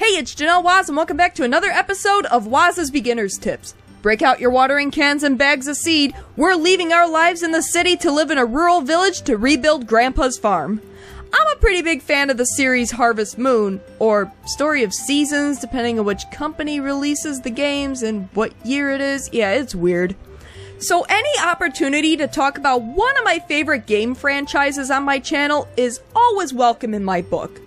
Hey, it's Janelle Waz, and welcome back to another episode of Waz's Beginner's Tips. Break out your watering cans and bags of seed. We're leaving our lives in the city to live in a rural village to rebuild Grandpa's farm. I'm a pretty big fan of the series Harvest Moon, or Story of Seasons, depending on which company releases the games and what year it is. Yeah, it's weird. So any opportunity to talk about one of my favorite game franchises on my channel is always welcome in my book.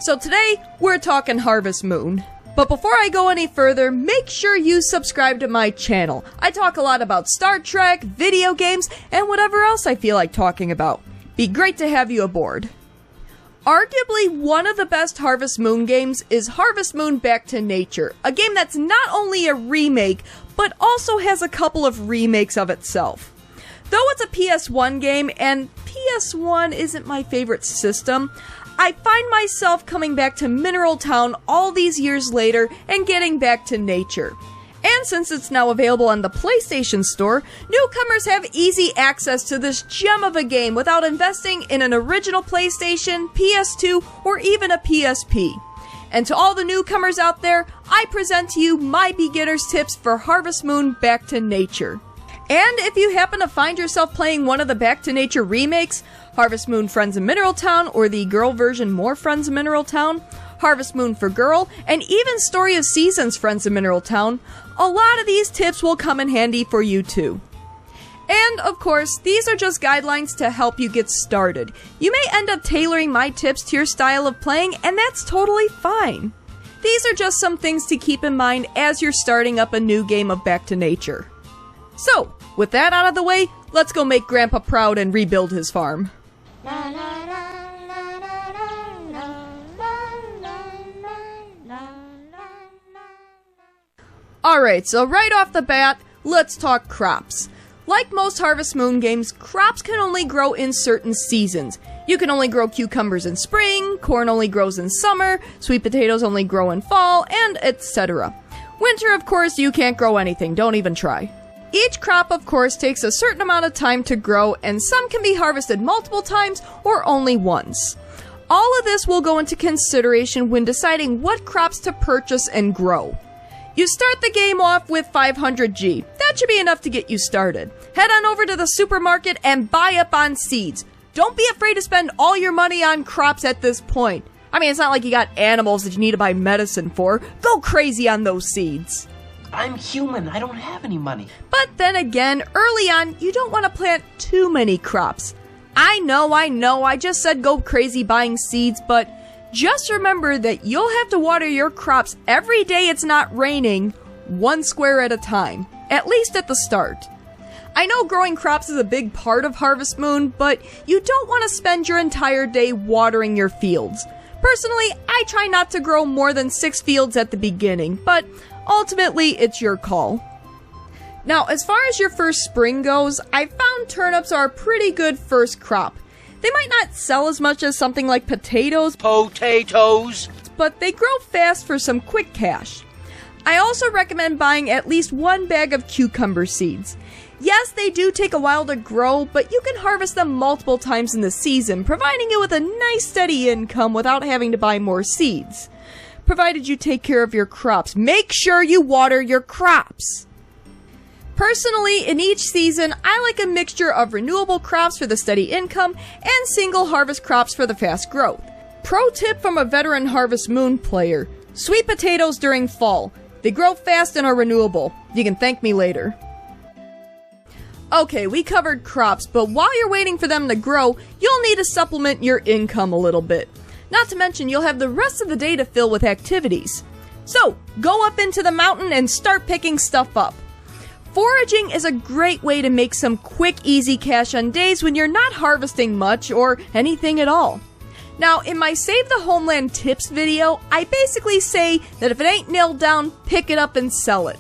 So today, we're talking Harvest Moon. But before I go any further, make sure you subscribe to my channel. I talk a lot about Star Trek, video games, and whatever else I feel like talking about. Be great to have you aboard. Arguably, one of the best Harvest Moon games is Harvest Moon Back to Nature, a game that's not only a remake, but also has a couple of remakes of itself. Though it's a PS1 game, and PS1 isn't my favorite system, I find myself coming back to Mineral Town all these years later and getting back to nature. And since it's now available on the PlayStation Store, newcomers have easy access to this gem of a game without investing in an original PlayStation, PS2, or even a PSP. And to all the newcomers out there, I present to you my beginner's tips for Harvest Moon Back to Nature. And if you happen to find yourself playing one of the Back to Nature remakes, Harvest Moon Friends of Mineral Town, or the girl version More Friends of Mineral Town, Harvest Moon for Girl, and even Story of Seasons Friends of Mineral Town, a lot of these tips will come in handy for you too. And, of course, these are just guidelines to help you get started. You may end up tailoring my tips to your style of playing, and that's totally fine. These are just some things to keep in mind as you're starting up a new game of Back to Nature. So, with that out of the way, let's go make Grandpa proud and rebuild his farm. Alright, so right off the bat, let's talk crops. Like most Harvest Moon games, crops can only grow in certain seasons. You can only grow cucumbers in spring, corn only grows in summer, sweet potatoes only grow in fall, and etc. Winter, of course, you can't grow anything, don't even try. Each crop, of course, takes a certain amount of time to grow, and some can be harvested multiple times or only once. All of this will go into consideration when deciding what crops to purchase and grow. You start the game off with 500G. That should be enough to get you started. Head on over to the supermarket and buy up on seeds. Don't be afraid to spend all your money on crops at this point. I mean, it's not like you got animals that you need to buy medicine for. Go crazy on those seeds. I'm human, I don't have any money. But then again, early on, you don't want to plant too many crops. I know, I just said go crazy buying seeds, but just remember that you'll have to water your crops every day it's not raining, one square at a time, at least at the start. I know growing crops is a big part of Harvest Moon, but you don't want to spend your entire day watering your fields. Personally, I try not to grow more than 6 fields at the beginning, but ultimately, it's your call. Now, as far as your first spring goes, I've found turnips are a pretty good first crop. They might not sell as much as something like potatoes, but they grow fast for some quick cash. I also recommend buying at least 1 bag of cucumber seeds. Yes, they do take a while to grow, but you can harvest them multiple times in the season, providing you with a nice steady income without having to buy more seeds. Provided you take care of your crops. Make sure you water your crops. Personally, in each season, I like a mixture of renewable crops for the steady income and single harvest crops for the fast growth. Pro tip from a veteran Harvest Moon player: sweet potatoes during fall. They grow fast and are renewable. You can thank me later. Okay, we covered crops, but while you're waiting for them to grow, you'll need to supplement your income a little bit. Not to mention, you'll have the rest of the day to fill with activities. So, go up into the mountain and start picking stuff up. Foraging is a great way to make some quick, easy cash on days when you're not harvesting much or anything at all. Now, in my Save the Homeland Tips video, I basically say that if it ain't nailed down, pick it up and sell it.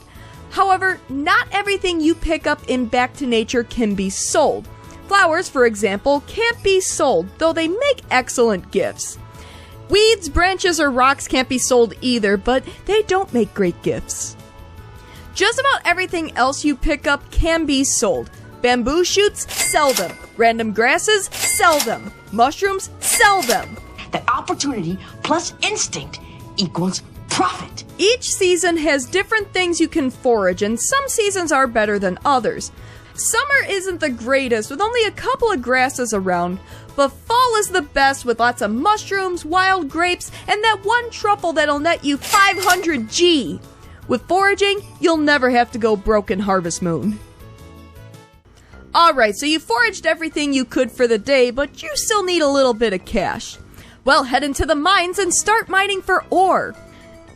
However, not everything you pick up in Back to Nature can be sold. Flowers, for example, can't be sold, though they make excellent gifts. Weeds, branches, or rocks can't be sold either, but they don't make great gifts. Just about everything else you pick up can be sold. Bamboo shoots, sell them. Random grasses, sell them. Mushrooms, sell them. That opportunity plus instinct equals profit. Each season has different things you can forage, and some seasons are better than others. Summer isn't the greatest, with only a couple of grasses around, but fall is the best with lots of mushrooms, wild grapes, and that one truffle that'll net you 500 G. With foraging, you'll never have to go broke in Harvest Moon. Alright, so you foraged everything you could for the day, but you still need a little bit of cash. Well, head into the mines and start mining for ore.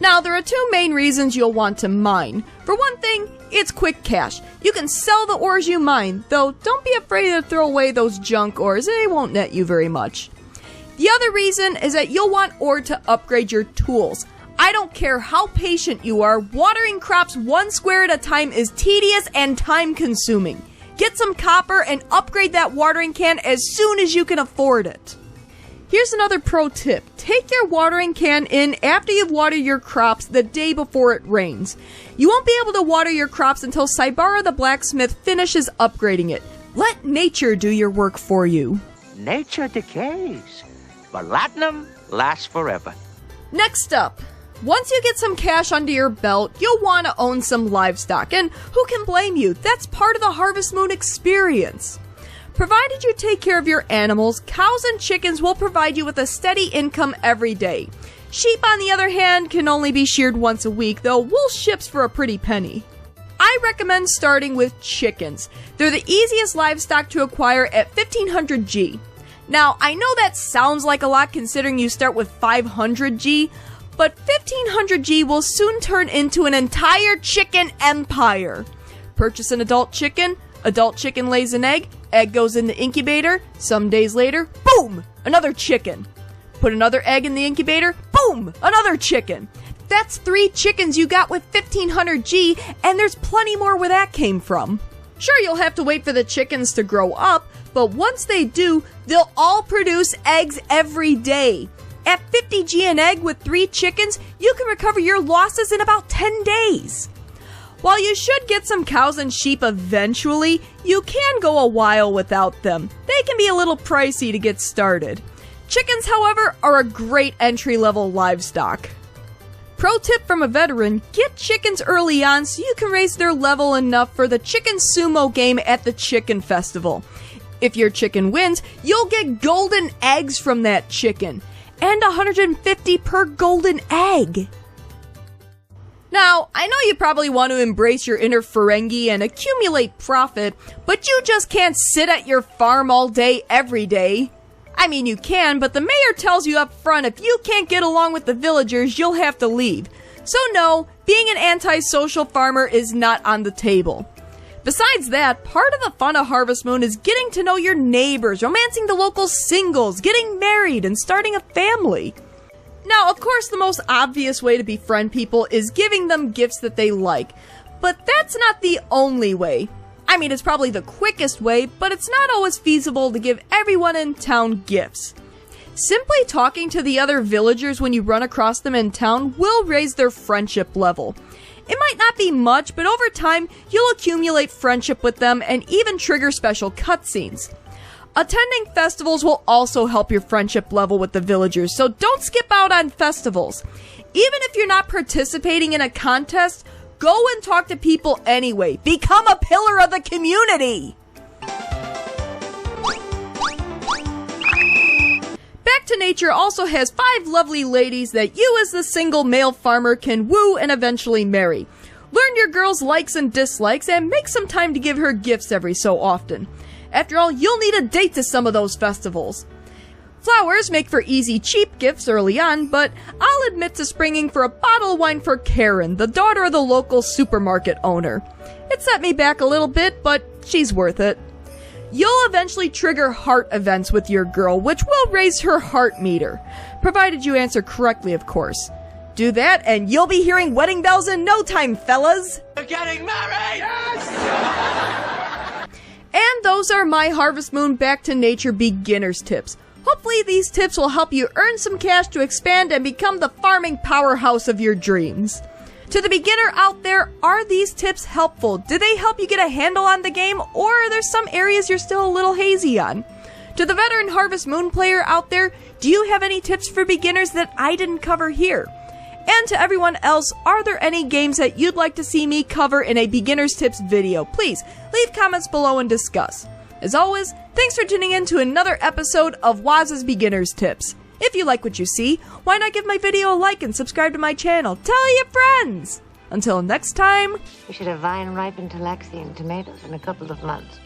Now, there are two main reasons you'll want to mine. For one thing, it's quick cash. You can sell the ores you mine, though don't be afraid to throw away those junk ores, they won't net you very much. The other reason is that you'll want ore to upgrade your tools. I don't care how patient you are, watering crops one square at a time is tedious and time-consuming. Get some copper and upgrade that watering can as soon as you can afford it. Here's another pro tip. Take your watering can in after you've watered your crops the day before it rains. You won't be able to water your crops until Cybara the blacksmith finishes upgrading it. Let nature do your work for you. Nature decays, but latinum lasts forever. Next up, once you get some cash under your belt, you'll want to own some livestock, and who can blame you? That's part of the Harvest Moon experience. Provided you take care of your animals, cows and chickens will provide you with a steady income every day. Sheep, on the other hand, can only be sheared once a week, though wool ships for a pretty penny. I recommend starting with chickens. They're the easiest livestock to acquire at 1500 G. Now, I know that sounds like a lot considering you start with 500 G, but 1500 G will soon turn into an entire chicken empire. Purchase an adult chicken lays an egg goes in the incubator, some days later, boom, another chicken. Put another egg in the incubator, boom, another chicken. That's 3 chickens you got with 1500 G, and there's plenty more where that came from. Sure, you'll have to wait for the chickens to grow up, but once they do, they'll all produce eggs every day. At 50 G an egg with 3 chickens, you can recover your losses in about 10 days. While you should get some cows and sheep eventually, you can go a while without them. They can be a little pricey to get started. Chickens, however, are a great entry-level livestock. Pro tip from a veteran, get chickens early on so you can raise their level enough for the chicken sumo game at the chicken festival. If your chicken wins, you'll get golden eggs from that chicken, and 150 per golden egg. Now, I know you probably want to embrace your inner Ferengi and accumulate profit, but you just can't sit at your farm all day every day. I mean, you can, but the mayor tells you up front if you can't get along with the villagers, you'll have to leave. So no, being an antisocial farmer is not on the table. Besides that, part of the fun of Harvest Moon is getting to know your neighbors, romancing the local singles, getting married, and starting a family. Now, of course, the most obvious way to befriend people is giving them gifts that they like, but that's not the only way. I mean, it's probably the quickest way, but it's not always feasible to give everyone in town gifts. Simply talking to the other villagers when you run across them in town will raise their friendship level. It might not be much, but over time, you'll accumulate friendship with them and even trigger special cutscenes. Attending festivals will also help your friendship level with the villagers, so don't skip out on festivals. Even if you're not participating in a contest, go and talk to people anyway. Become a pillar of the community! Back to Nature also has 5 lovely ladies that you as the single male farmer can woo and eventually marry. Learn your girl's likes and dislikes and make some time to give her gifts every so often. After all, you'll need a date to some of those festivals. Flowers make for easy, cheap gifts early on, but I'll admit to springing for a bottle of wine for Karen, the daughter of the local supermarket owner. It set me back a little bit, but she's worth it. You'll eventually trigger heart events with your girl, which will raise her heart meter. Provided you answer correctly, of course. Do that, and you'll be hearing wedding bells in no time, fellas! We're getting married! Yes! And those are my Harvest Moon Back to Nature beginner's tips. Hopefully these tips will help you earn some cash to expand and become the farming powerhouse of your dreams. To the beginner out there, are these tips helpful? Do they help you get a handle on the game, or are there some areas you're still a little hazy on? To the veteran Harvest Moon player out there, do you have any tips for beginners that I didn't cover here? And to everyone else, are there any games that you'd like to see me cover in a beginner's tips video? Please leave comments below and discuss. As always, thanks for tuning in to another episode of Waz's Beginner's Tips. If you like what you see, why not give my video a like and subscribe to my channel? Tell your friends! Until next time... We should have vine-ripened Telexian tomatoes in a couple of months.